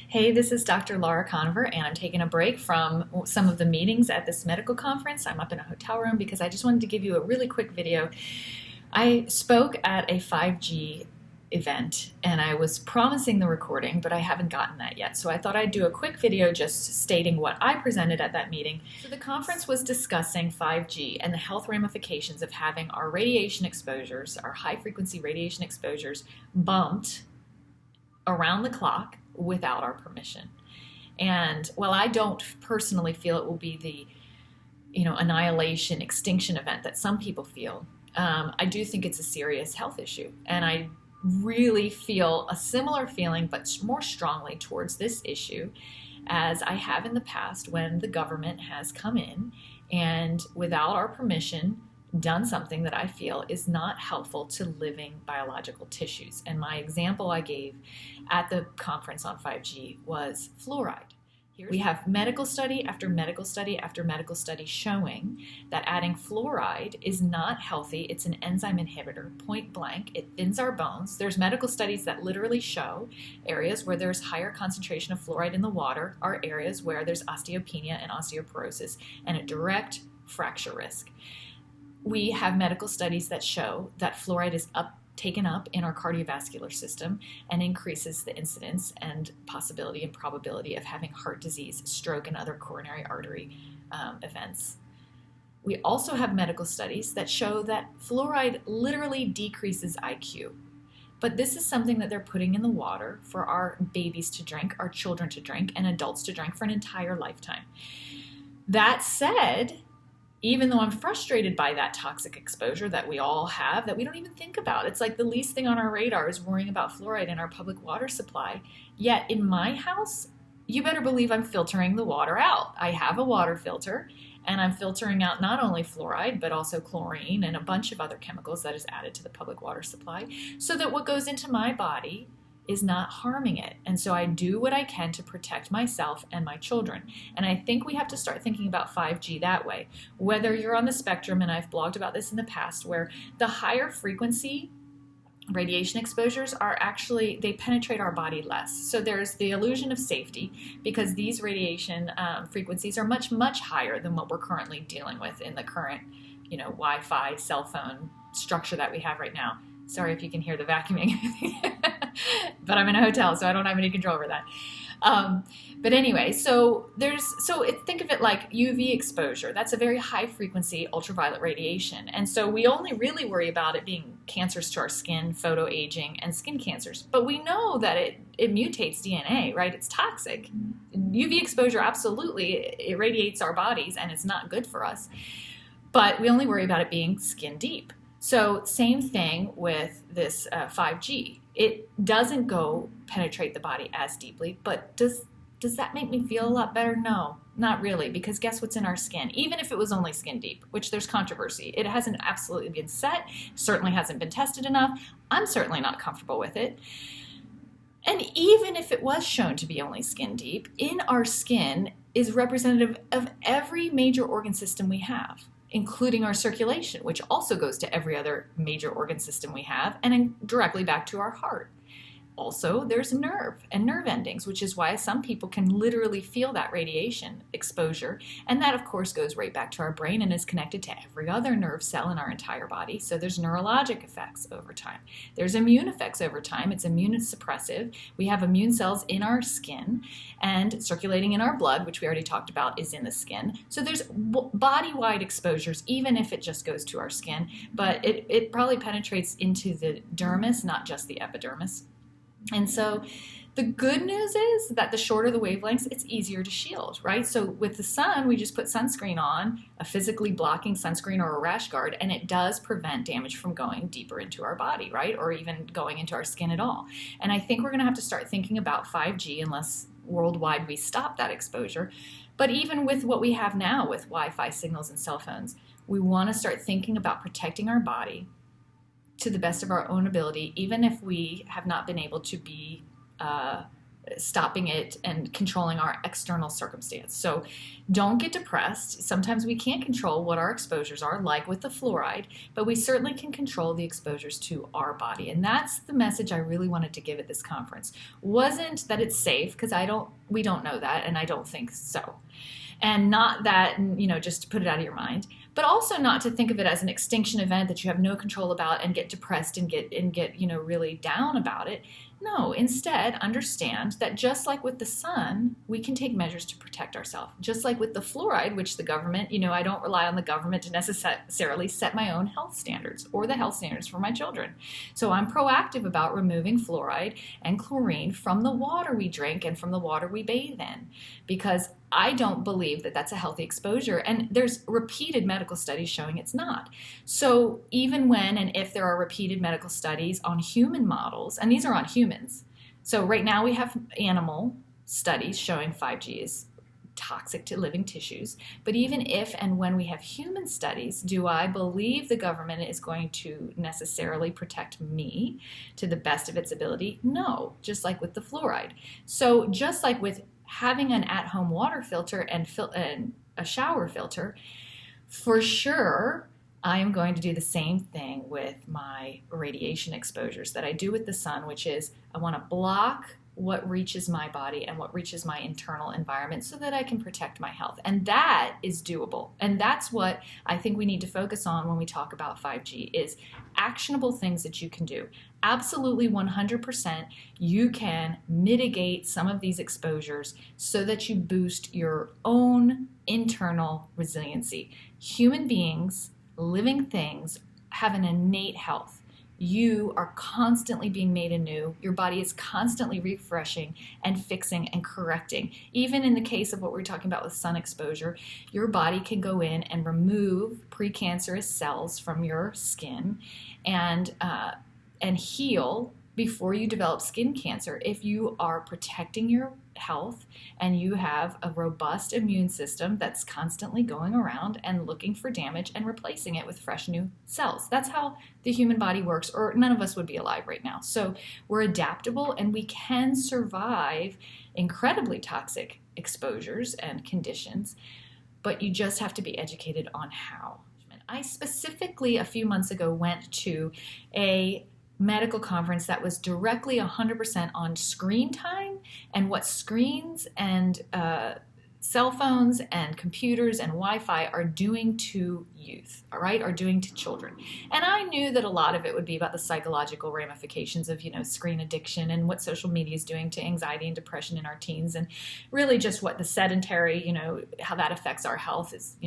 Hey, this is Dr. Laura Koniver, and I'm taking a break from some of the meetings at this medical conference. I'm up in a hotel room because I just wanted to give you a really quick video. I spoke at a 5G event, and I was promising the recording, but I haven't gotten that yet. So I thought I'd do a quick video just stating what I presented at that meeting. So the conference was discussing 5G and the health ramifications of having our radiation exposures, our high-frequency radiation exposures, bumped around the clock without our permission. And while I don't personally feel it will be the annihilation, extinction event that some people feel, I do think it's a serious health issue. And I really feel a similar feeling, but more strongly towards this issue, as I have in the past when the government has come in and without our permission done something that I feel is not helpful to living biological tissues. And my example I gave at the conference on 5G was fluoride. We have medical study after medical study after medical study showing that adding fluoride is not healthy. It's an enzyme inhibitor, point blank. It thins our bones. There's medical studies that literally show areas where there's higher concentration of fluoride in the water are areas where there's osteopenia and osteoporosis and a direct fracture risk. We have medical studies that show that fluoride is taken up in our cardiovascular system and increases the incidence and possibility and probability of having heart disease, stroke, and other coronary artery events. We also have medical studies that show that fluoride literally decreases IQ. But this is something that they're putting in the water for our babies to drink, our children to drink, and adults to drink for an entire lifetime. That said, even though I'm frustrated by that toxic exposure that we all have, that we don't even think about. It's like the least thing on our radar is worrying about fluoride in our public water supply. Yet in my house, you better believe I'm filtering the water out. I have a water filter, and I'm filtering out not only fluoride, but also chlorine and a bunch of other chemicals that is added to the public water supply, so that what goes into my body is not harming it. And so I do what I can to protect myself and my children. And I think we have to start thinking about 5G that way. Whether you're on the spectrum, and I've blogged about this in the past, where the higher frequency radiation exposures are actually, they penetrate our body less. So there's the illusion of safety because these radiation frequencies are much, much higher than what we're currently dealing with in the current, Wi-Fi, cell phone structure that we have right now. Sorry if you can hear the vacuuming, but I'm in a hotel, so I don't have any control over that. But anyway, think of it like UV exposure. That's a very high frequency ultraviolet radiation. And so we only really worry about it being cancers to our skin, photoaging, and skin cancers. But we know that it mutates DNA, right? It's toxic. UV exposure absolutely irradiates our bodies, and it's not good for us. But we only worry about it being skin deep. So same thing with this 5G. It doesn't go penetrate the body as deeply, but does that make me feel a lot better? No, not really, because guess what's in our skin? Even if it was only skin deep, which there's controversy. It hasn't absolutely been set, certainly hasn't been tested enough. I'm certainly not comfortable with it. And even if it was shown to be only skin deep, in our skin is representative of every major organ system we have, including our circulation, which also goes to every other major organ system we have, and directly back to our heart. Also, there's nerve and nerve endings, which is why some people can literally feel that radiation exposure. And that, of course, goes right back to our brain and is connected to every other nerve cell in our entire body. So there's neurologic effects over time. There's immune effects over time. It's immunosuppressive. We have immune cells in our skin and circulating in our blood, which we already talked about is in the skin. So there's body-wide exposures, even if it just goes to our skin. But it probably penetrates into the dermis, not just the epidermis. And so the good news is that the shorter the wavelengths, it's easier to shield, right? So with the sun, we just put sunscreen on, a physically blocking sunscreen or a rash guard, and it does prevent damage from going deeper into our body, right? Or even going into our skin at all. And I think we're going to have to start thinking about 5G unless worldwide we stop that exposure. But even with what we have now with Wi-Fi signals and cell phones, we want to start thinking about protecting our body to the best of our own ability, even if we have not been able to be stopping it and controlling our external circumstance. So don't get depressed. Sometimes we can't control what our exposures are, like with the fluoride, but we certainly can control the exposures to our body. And that's the message I really wanted to give at this conference. Wasn't that it's safe, because we don't know that, and I don't think so. And not that, just to put it out of your mind, but also not to think of it as an extinction event that you have no control about and get depressed and get really down about it. No, instead, understand that just like with the sun, we can take measures to protect ourselves. Just like with the fluoride, which the government, I don't rely on the government to necessarily set my own health standards or the health standards for my children. So I'm proactive about removing fluoride and chlorine from the water we drink and from the water we bathe in, because I don't believe that that's a healthy exposure, and there's repeated medical studies showing it's not. So even when and if there are repeated medical studies on human models, and these are on humans, so right now we have animal studies showing 5G is toxic to living tissues, but even if and when we have human studies, do I believe the government is going to necessarily protect me to the best of its ability? No, just like with the fluoride. So just like with having an at-home water filter and a shower filter, for sure, I am going to do the same thing with my radiation exposures that I do with the sun, which is I want to block what reaches my body and what reaches my internal environment so that I can protect my health. And that is doable. And that's what I think we need to focus on when we talk about 5G is actionable things that you can do. Absolutely 100% you can mitigate some of these exposures so that you boost your own internal resiliency. Human beings, living things, have an innate health. You are constantly being made anew. Your body is constantly refreshing and fixing and correcting. Even in the case of what we're talking about with sun exposure, your body can go in and remove precancerous cells from your skin and heal before you develop skin cancer if you are protecting your health and you have a robust immune system that's constantly going around and looking for damage and replacing it with fresh new cells. That's how the human body works, or none of us would be alive right now. So we're adaptable and we can survive incredibly toxic exposures and conditions, but you just have to be educated on how. I specifically a few months ago went to a medical conference that was directly 100% on screen time and what screens and cell phones and computers and Wi-Fi are doing to youth, all right, are doing to children. And I knew that a lot of it would be about the psychological ramifications of, screen addiction and what social media is doing to anxiety and depression in our teens, and really just what the sedentary, how that affects our health is,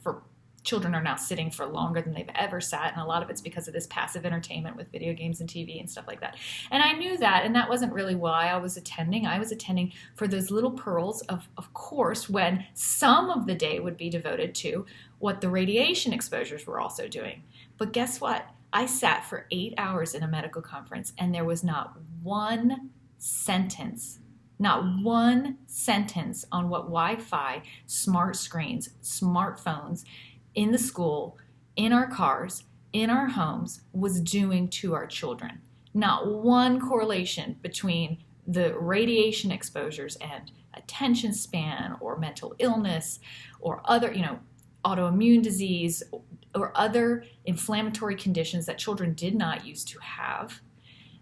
for children are now sitting for longer than they've ever sat, and a lot of it's because of this passive entertainment with video games and TV and stuff like that. And I knew that, and that wasn't really why I was attending. I was attending for those little pearls of course, when some of the day would be devoted to what the radiation exposures were also doing. But guess what? I sat for 8 hours in a medical conference, and there was not one sentence on what Wi-Fi, smart screens, smartphones, in the school, in our cars, in our homes was doing to our children. Not one correlation between the radiation exposures and attention span or mental illness or other, autoimmune disease or other inflammatory conditions that children did not used to have.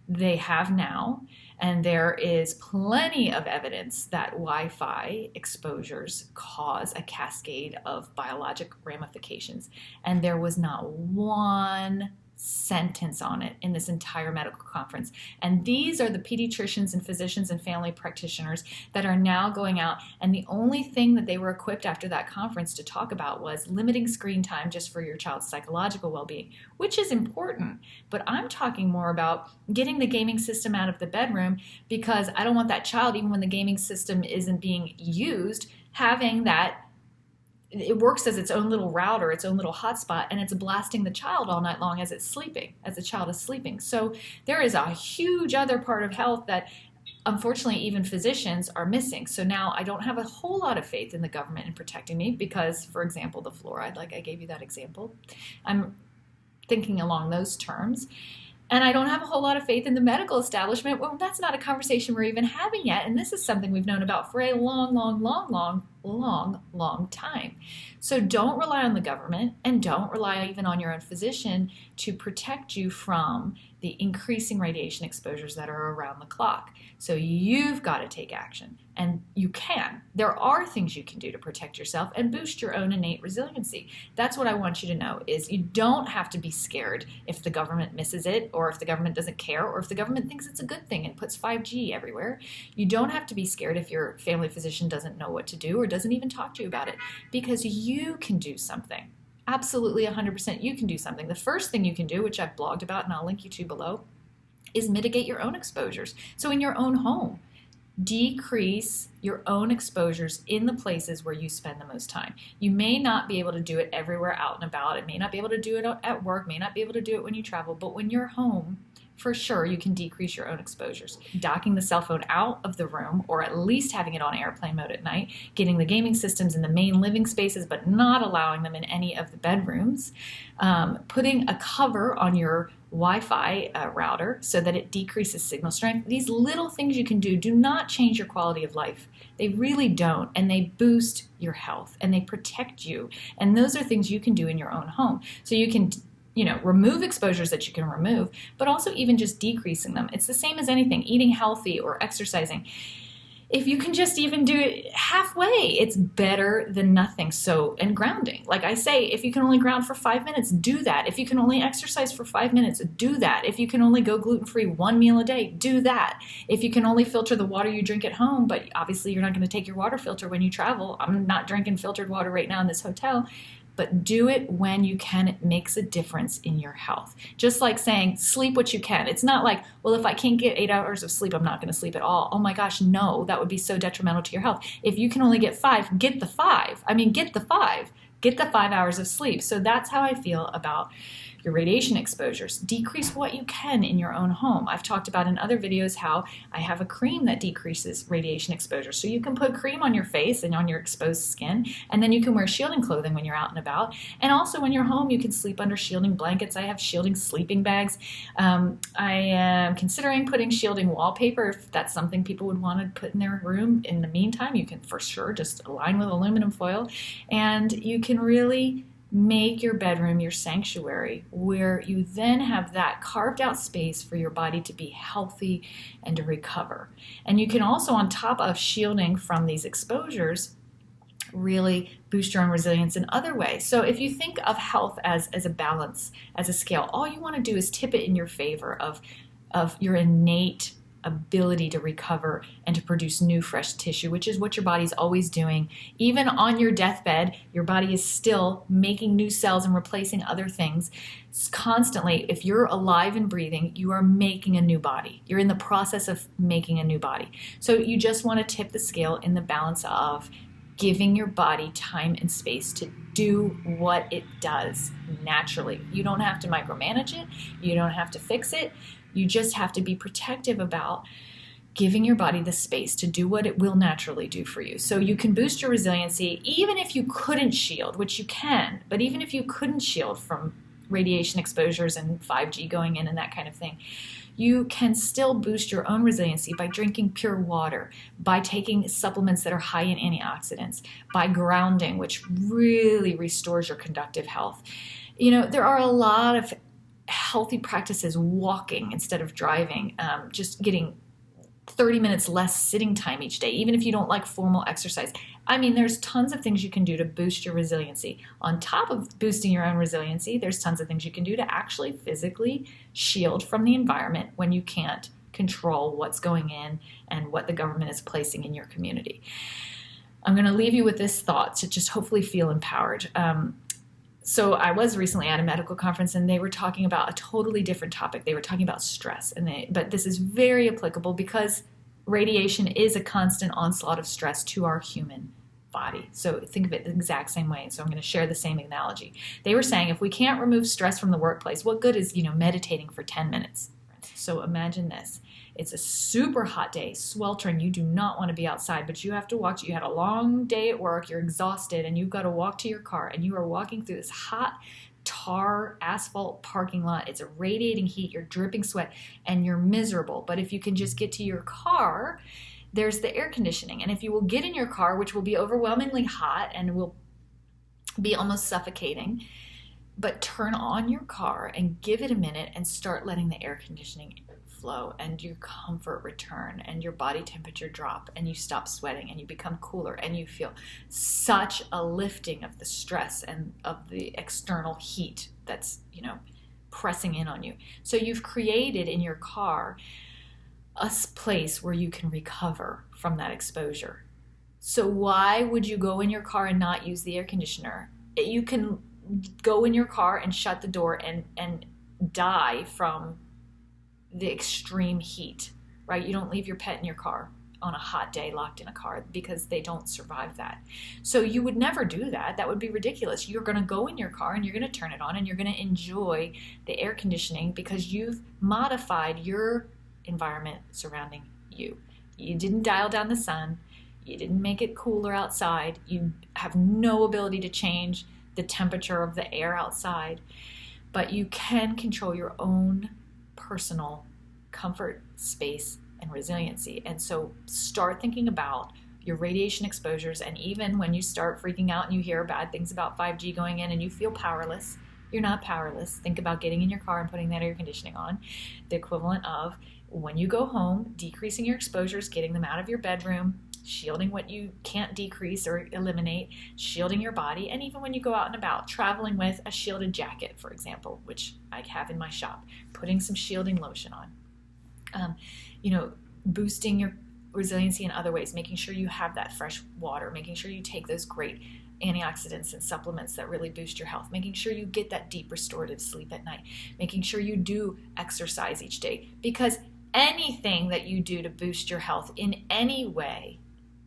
They have now, and there is plenty of evidence that Wi-Fi exposures cause a cascade of biologic ramifications, and there was not one sentence on it in this entire medical conference. And these are the pediatricians and physicians and family practitioners that are now going out, and the only thing that they were equipped after that conference to talk about was limiting screen time just for your child's psychological well-being, which is important. But I'm talking more about getting the gaming system out of the bedroom, because I don't want that child, even when the gaming system isn't being used, having that it works as its own little router, its own little hotspot, and it's blasting the child all night long as it's sleeping, as the child is sleeping. So there is a huge other part of health that unfortunately even physicians are missing. So now I don't have a whole lot of faith in the government in protecting me because, for example, the fluoride, like I gave you that example, I'm thinking along those terms. And I don't have a whole lot of faith in the medical establishment. Well, that's not a conversation we're even having yet. And this is something we've known about for a long time. So don't rely on the government, and don't rely even on your own physician to protect you from the increasing radiation exposures that are around the clock. So you've got to take action, and you can. There are things you can do to protect yourself and boost your own innate resiliency. That's what I want you to know, is you don't have to be scared if the government misses it, or if the government doesn't care, or if the government thinks it's a good thing and puts 5G everywhere. You don't have to be scared if your family physician doesn't know what to do or doesn't even talk to you about it, because you can do something. Absolutely 100% you can do something. The first thing you can do, which I've blogged about and I'll link you to below, is mitigate your own exposures. So in your own home, decrease your own exposures in the places where you spend the most time. You may not be able to do it everywhere out and about. It may not be able to do it at work, may not be able to do it when you travel, but when you're home, for sure, you can decrease your own exposures. Docking the cell phone out of the room, or at least having it on airplane mode at night, getting the gaming systems in the main living spaces, but not allowing them in any of the bedrooms, putting a cover on your Wi-Fi router so that it decreases signal strength. These little things you can do not change your quality of life. They really don't, and they boost your health, and they protect you. And those are things you can do in your own home. So you can remove exposures that you can remove, but also even just decreasing them. It's the same as anything, eating healthy or exercising. If you can just even do it halfway, it's better than nothing. So, and grounding. Like I say, if you can only ground for 5 minutes, do that. If you can only exercise for 5 minutes, do that. If you can only go gluten-free 1 meal a day, do that. If you can only filter the water you drink at home, but obviously you're not going to take your water filter when you travel. I'm not drinking filtered water right now in this hotel. But do it when you can. It makes a difference in your health. Just like saying, sleep what you can. It's not like, well, if I can't get 8 hours of sleep, I'm not going to sleep at all. Oh my gosh, no, that would be so detrimental to your health. If you can only get 5, get the 5. Get the 5. Get the 5 hours of sleep. So that's how I feel about your radiation exposures. Decrease what you can in your own home. I've talked about in other videos how I have a cream that decreases radiation exposure. So you can put cream on your face and on your exposed skin, and then you can wear shielding clothing when you're out and about. And also when you're home, you can sleep under shielding blankets. I have shielding sleeping bags. I am considering putting shielding wallpaper if that's something people would want to put in their room. In the meantime, you can for sure just align with aluminum foil, and you can really make your bedroom your sanctuary, where you then have that carved out space for your body to be healthy and to recover. And you can also, on top of shielding from these exposures, really boost your own resilience in other ways. So if you think of health as a balance, as a scale, all you want to do is tip it in your favor of your innate ability to recover and to produce new fresh tissue, which is what your body's always doing. Even on your deathbed, your body is still making new cells and replacing other things. It's constantly, if you're alive and breathing, you are making a new body. You're in the process of making a new body. So you just want to tip the scale in the balance of giving your body time and space to do what it does naturally. You don't have to micromanage it. You don't have to fix it. You just have to be protective about giving your body the space to do what it will naturally do for you. So you can boost your resiliency even if you couldn't shield, which you can, but even if you couldn't shield from radiation exposures and 5G going in and that kind of thing, you can still boost your own resiliency by drinking pure water, by taking supplements that are high in antioxidants, by grounding, which really restores your conductive health. There are a lot of healthy practices, walking instead of driving, just getting 30 minutes less sitting time each day, even if you don't like formal exercise. There's tons of things you can do to boost your resiliency. On top of boosting your own resiliency, there's tons of things you can do to actually physically shield from the environment when you can't control what's going in and what the government is placing in your community. I'm going to leave you with this thought to just hopefully feel empowered. So I was recently at a medical conference, and they were talking about a totally different topic. They were talking about stress, but this is very applicable because radiation is a constant onslaught of stress to our human body. So think of it the exact same way. So I'm going to share the same analogy. They were saying if we can't remove stress from the workplace, what good is meditating for 10 minutes? So imagine this. It's a super hot day, sweltering. You do not want to be outside, but you have to walk. You had a long day at work. You're exhausted, and you've got to walk to your car, and you are walking through this hot, tar asphalt parking lot. It's a radiating heat, you're dripping sweat, and you're miserable. But if you can just get to your car, there's the air conditioning. And if you will get in your car, which will be overwhelmingly hot and will be almost suffocating, but turn on your car and give it a minute and start letting the air conditioning flow and your comfort return and your body temperature drop and you stop sweating and you become cooler and you feel such a lifting of the stress and of the external heat that's, pressing in on you. So you've created in your car a place where you can recover from that exposure. So why would you go in your car and not use the air conditioner? You can go in your car and shut the door and die from the extreme heat, right? You don't leave your pet in your car on a hot day locked in a car because they don't survive that. So you would never do that. That would be ridiculous. You're going to go in your car and you're going to turn it on and you're going to enjoy the air conditioning because you've modified your environment surrounding you. You didn't dial down the sun. You didn't make it cooler outside. You have no ability to change the temperature of the air outside, but you can control your own personal comfort, space, and resiliency. And so start thinking about your radiation exposures. And even when you start freaking out and you hear bad things about 5G going in and you feel powerless, you're not powerless. Think about getting in your car and putting that air conditioning on. The equivalent of when you go home, decreasing your exposures, getting them out of your bedroom, shielding what you can't decrease or eliminate, shielding your body, and even when you go out and about, traveling with a shielded jacket, for example, which I have in my shop, putting some shielding lotion on, boosting your resiliency in other ways, making sure you have that fresh water, making sure you take those great antioxidants and supplements that really boost your health, making sure you get that deep restorative sleep at night, making sure you do exercise each day, because anything that you do to boost your health in any way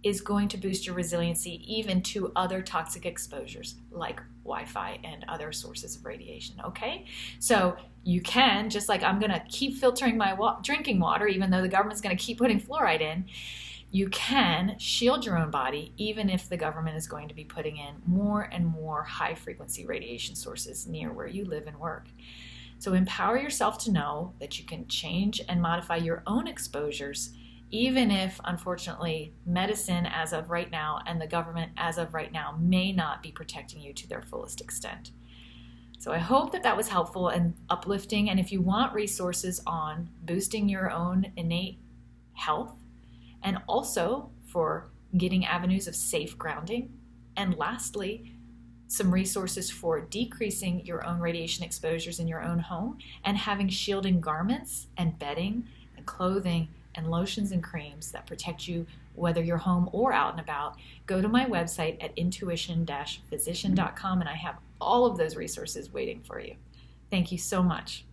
is going to boost your resiliency even to other toxic exposures like Wi-Fi and other sources of radiation, okay? So you can, just like I'm going to keep filtering my drinking water even though the government's going to keep putting fluoride in, you can shield your own body even if the government is going to be putting in more and more high-frequency radiation sources near where you live and work. So empower yourself to know that you can change and modify your own exposures even if, unfortunately, medicine as of right now and the government as of right now may not be protecting you to their fullest extent. So I hope that that was helpful and uplifting. And if you want resources on boosting your own innate health and also for getting avenues of safe grounding, and lastly, some resources for decreasing your own radiation exposures in your own home and having shielding garments and bedding and clothing and lotions and creams that protect you whether you're home or out and about, go to my website at intuition-physician.com and I have all of those resources waiting for you. Thank you so much.